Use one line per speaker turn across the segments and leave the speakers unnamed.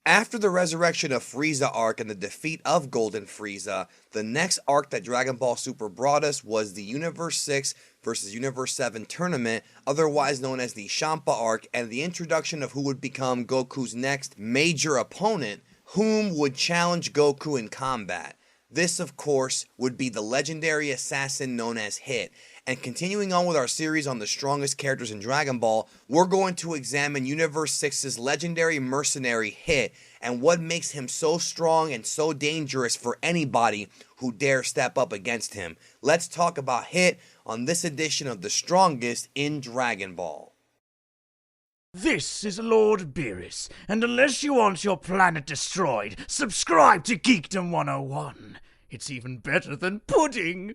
After the resurrection of Frieza arc and the defeat of Golden Frieza, the next arc that Dragon Ball Super brought us was the Universe 6 versus Universe 7 tournament, otherwise known as the Champa arc, and the introduction of who would become Goku's next major opponent, whom would challenge Goku in combat. This, of course, would be the legendary assassin known as Hit. And continuing on with our series on the strongest characters in Dragon Ball, we're going to examine Universe 6's legendary mercenary Hit and what makes him so strong and so dangerous for anybody who dare step up against him. Let's talk about Hit on this edition of The Strongest in Dragon Ball.
This is Lord Beerus, and unless you want your planet destroyed, subscribe to Geekdom 101. It's even better than pudding.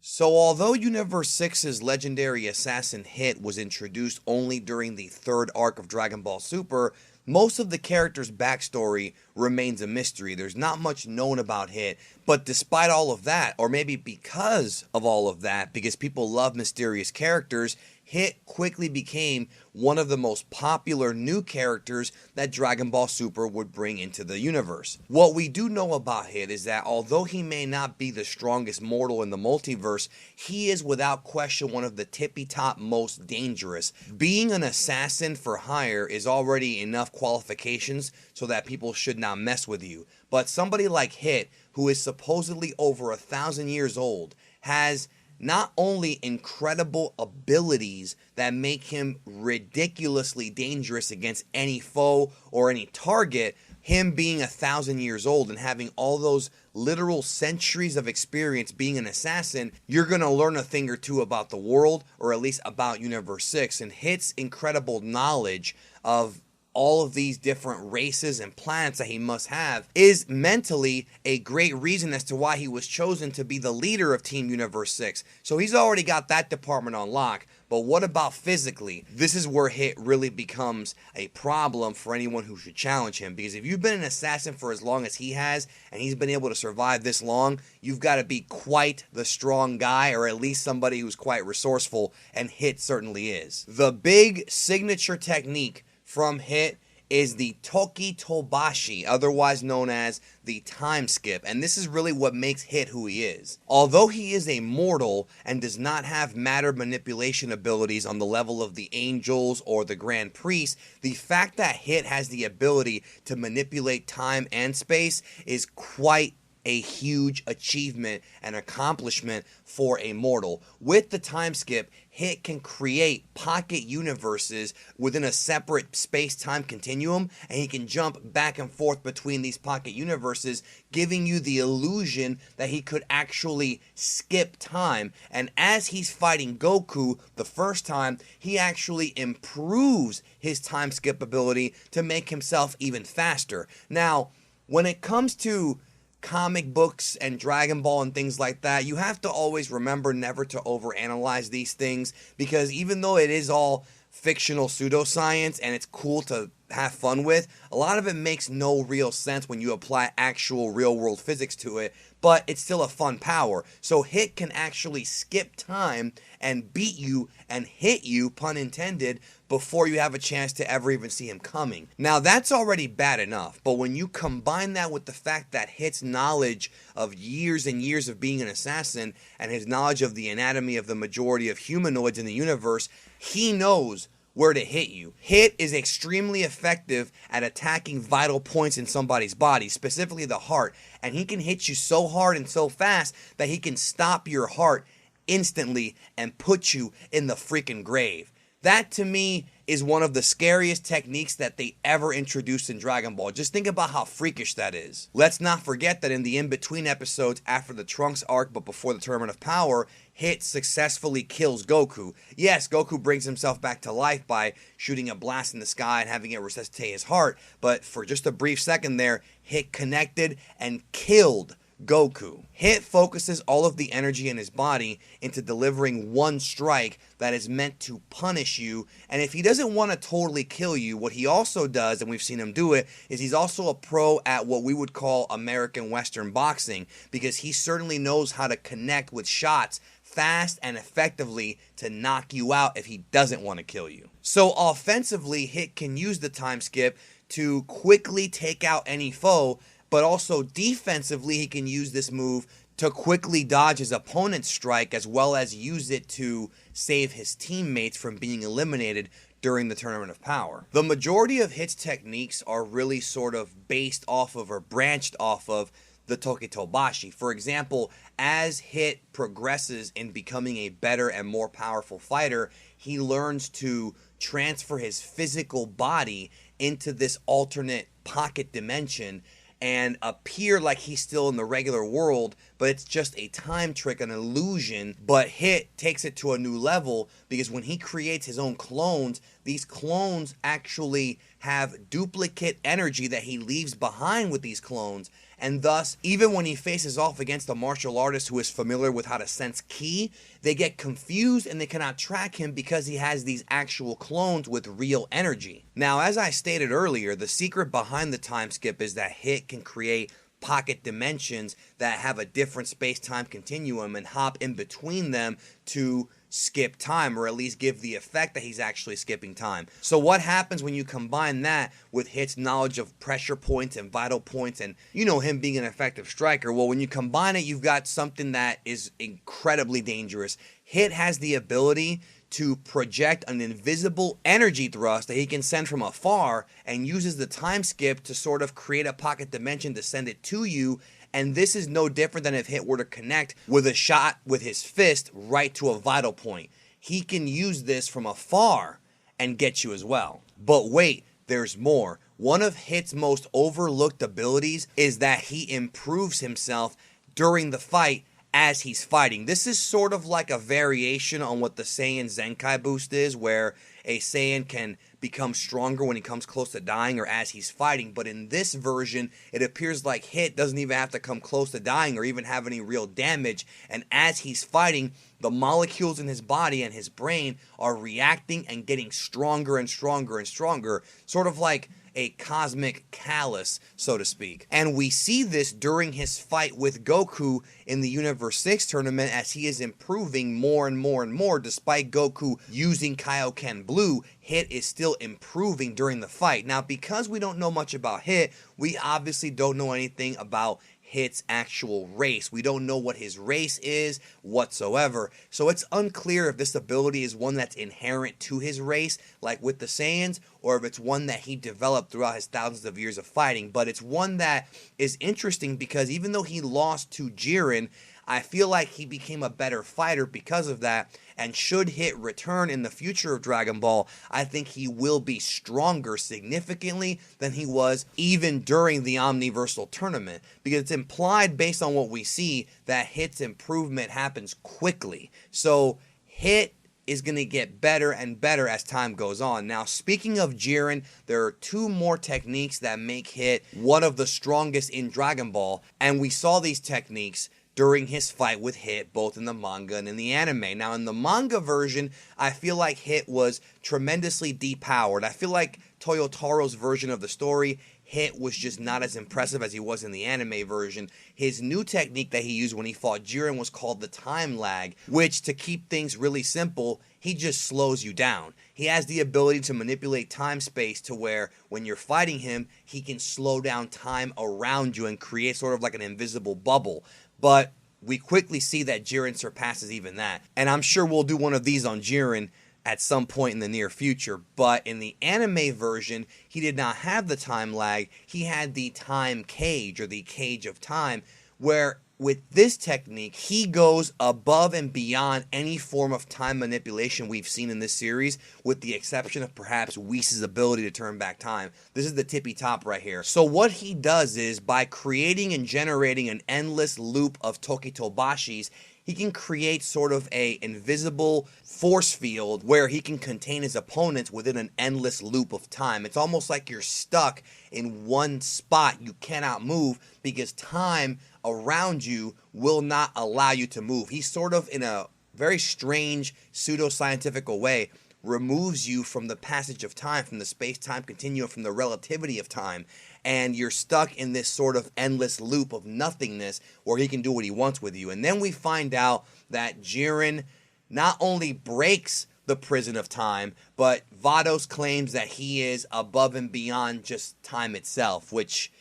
So although Universe 6's legendary assassin Hit was introduced only during the third arc of Dragon Ball Super, most of the character's backstory remains a mystery. There's not much known about Hit, but despite all of that, or maybe because of all of that, because people love mysterious characters, Hit quickly became one of the most popular new characters that Dragon Ball Super would bring into the universe. What we do know about Hit is that although he may not be the strongest mortal in the multiverse, he is without question one of the tippy-top most dangerous. Being an assassin for hire is already enough qualifications so that people should not mess with you. But somebody like Hit, who is supposedly over 1,000 years old, has not only incredible abilities that make him ridiculously dangerous against any foe or any target, him being 1,000 years old and having all those literal centuries of experience being an assassin, you're going to learn a thing or two about the world, or at least about Universe 6. And Hit's incredible knowledge of all of these different races and planets that he must have is mentally a great reason as to why he was chosen to be the leader of Team Universe 6. So he's already got that department on lock. But what about physically? This is where Hit really becomes a problem for anyone who should challenge him. Because if you've been an assassin for as long as he has, and he's been able to survive this long, you've got to be quite the strong guy, or at least somebody who's quite resourceful, and Hit certainly is. The big signature technique from Hit is the Toki Tobashi, otherwise known as the time skip, and this is really what makes Hit who he is. Although he is a mortal and does not have matter manipulation abilities on the level of the angels or the Grand Priest, the fact that Hit has the ability to manipulate time and space is quite a huge achievement and accomplishment for a mortal. With the time skip, Hit can create pocket universes within a separate space-time continuum, and he can jump back and forth between these pocket universes, giving you the illusion that he could actually skip time. And as he's fighting Goku the first time, he actually improves his time skip ability to make himself even faster. Now, when it comes to comic books and Dragon Ball and things like that, you have to always remember never to overanalyze these things, because even though it is all fictional pseudoscience and it's cool to have fun with, a lot of it makes no real sense when you apply actual real world physics to it, but it's still a fun power. So Hit can actually skip time and beat you and hit you, pun intended, before you have a chance to ever even see him coming. Now that's already bad enough, but when you combine that with the fact that Hit's knowledge of years and years of being an assassin and his knowledge of the anatomy of the majority of humanoids in the universe, he knows where to hit you. Hit is extremely effective at attacking vital points in somebody's body, specifically the heart, and he can hit you so hard and so fast that he can stop your heart instantly and put you in the freaking grave. That, to me, is one of the scariest techniques that they ever introduced in Dragon Ball. Just think about how freakish that is. Let's not forget that in the in-between episodes after the Trunks arc but before the Tournament of Power, Hit successfully kills Goku. Yes, Goku brings himself back to life by shooting a blast in the sky and having it resuscitate his heart, but for just a brief second there, Hit connected and killed Goku. Hit focuses all of the energy in his body into delivering one strike that is meant to punish you, and if he doesn't want to totally kill you, what he also does, and we've seen him do it, is he's also a pro at what we would call American Western boxing, because he certainly knows how to connect with shots fast and effectively to knock you out if he doesn't want to kill you. So offensively, Hit can use the time skip to quickly take out any foe, but also defensively he can use this move to quickly dodge his opponent's strike, as well as use it to save his teammates from being eliminated during the Tournament of Power. The majority of Hit's techniques are really sort of based off of or branched off of the Tokitobashi. For example, as Hit progresses in becoming a better and more powerful fighter, he learns to transfer his physical body into this alternate pocket dimension and appear like he's still in the regular world, but it's just a time trick, an illusion. But Hit takes it to a new level because when he creates his own clones, these clones actually have duplicate energy that he leaves behind with these clones. And thus, even when he faces off against a martial artist who is familiar with how to sense ki, they get confused and they cannot track him because he has these actual clones with real energy. Now, as I stated earlier, the secret behind the time skip is that Hit can create pocket dimensions that have a different space-time continuum and hop in between them to skip time, or at least give the effect that he's actually skipping time. So what happens when you combine that with Hit's knowledge of pressure points and vital points and, him being an effective striker? Well, when you combine it, you've got something that is incredibly dangerous. Hit has the ability to project an invisible energy thrust that he can send from afar and uses the time skip to sort of create a pocket dimension to send it to you. And this is no different than if Hit were to connect with a shot with his fist right to a vital point. He can use this from afar and get you as well. But wait, there's more. One of Hit's most overlooked abilities is that he improves himself during the fight as he's fighting. This is sort of like a variation on what the Saiyan Zenkai boost is, where a Saiyan can become stronger when he comes close to dying or as he's fighting. But in this version, it appears like Hit doesn't even have to come close to dying or even have any real damage. And as he's fighting, the molecules in his body and his brain are reacting and getting stronger and stronger and stronger, sort of like a cosmic callus, so to speak. And we see this during his fight with Goku in the Universe 6 tournament as he is improving more and more and more. Despite Goku using Kaioken Blue, Hit is still improving during the fight. Now, because we don't know much about Hit, we obviously don't know anything about Hit's actual race. We don't know what his race is whatsoever. So it's unclear if this ability is one that's inherent to his race, like with the Saiyans, or if it's one that he developed throughout his thousands of years of fighting. But it's one that is interesting because even though he lost to Jiren, I feel like he became a better fighter because of that. And should Hit return in the future of Dragon Ball, I think he will be stronger significantly than he was even during the Omniversal Tournament. Because it's implied based on what we see that Hit's improvement happens quickly. So Hit is going to get better and better as time goes on. Now, speaking of Jiren, there are two more techniques that make Hit one of the strongest in Dragon Ball. And we saw these techniques during his fight with Hit, both in the manga and in the anime. Now, in the manga version, I feel like Hit was tremendously depowered. I feel like Toyotaro's version of the story, Hit was just not as impressive as he was in the anime version. His new technique that he used when he fought Jiren was called the time lag, which, to keep things really simple, he just slows you down. He has the ability to manipulate time-space to where when you're fighting him, he can slow down time around you and create sort of like an invisible bubble. But we quickly see that Jiren surpasses even that. And I'm sure we'll do one of these on Jiren at some point in the near future. But in the anime version, he did not have the time lag. He had the time cage, or the cage of time, where with this technique, he goes above and beyond any form of time manipulation we've seen in this series, with the exception of perhaps Whis' ability to turn back time. This is the tippy top right here. So what he does is, by creating and generating an endless loop of Tokitobashis, he can create sort of a invisible force field where he can contain his opponents within an endless loop of time. It's almost like you're stuck in one spot. You cannot move because time around you will not allow you to move. He sort of, in a very strange pseudo-scientific way, removes you from the passage of time, from the space-time continuum, from the relativity of time, and you're stuck in this sort of endless loop of nothingness where he can do what he wants with you. And then we find out that Jiren not only breaks the prison of time, but Vados claims that he is above and beyond just time itself, which,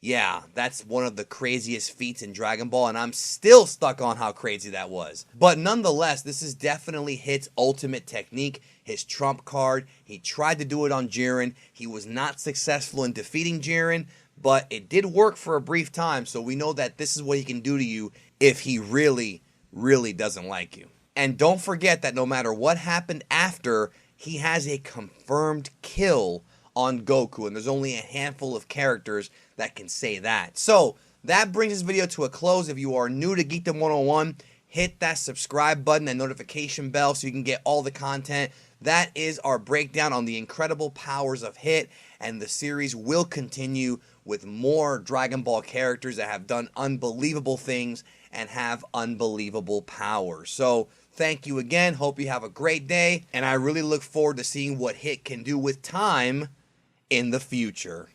yeah, that's one of the craziest feats in Dragon Ball, and I'm still stuck on how crazy that was. But nonetheless, this is definitely Hit's ultimate technique, his trump card. He tried to do it on Jiren. He was not successful in defeating Jiren, but it did work for a brief time, so we know that this is what he can do to you if he really, really doesn't like you. And don't forget that no matter what happened after, he has a confirmed kill on Goku, and there's only a handful of characters that can say that. So that brings this video to a close. If you are new to Geekdom 101, hit that subscribe button and notification bell so you can get all the content. That is our breakdown on the incredible powers of Hit, and the series will continue with more Dragon Ball characters that have done unbelievable things and have unbelievable powers. So thank you again. Hope you have a great day, and I really look forward to seeing what Hit can do with time in the future.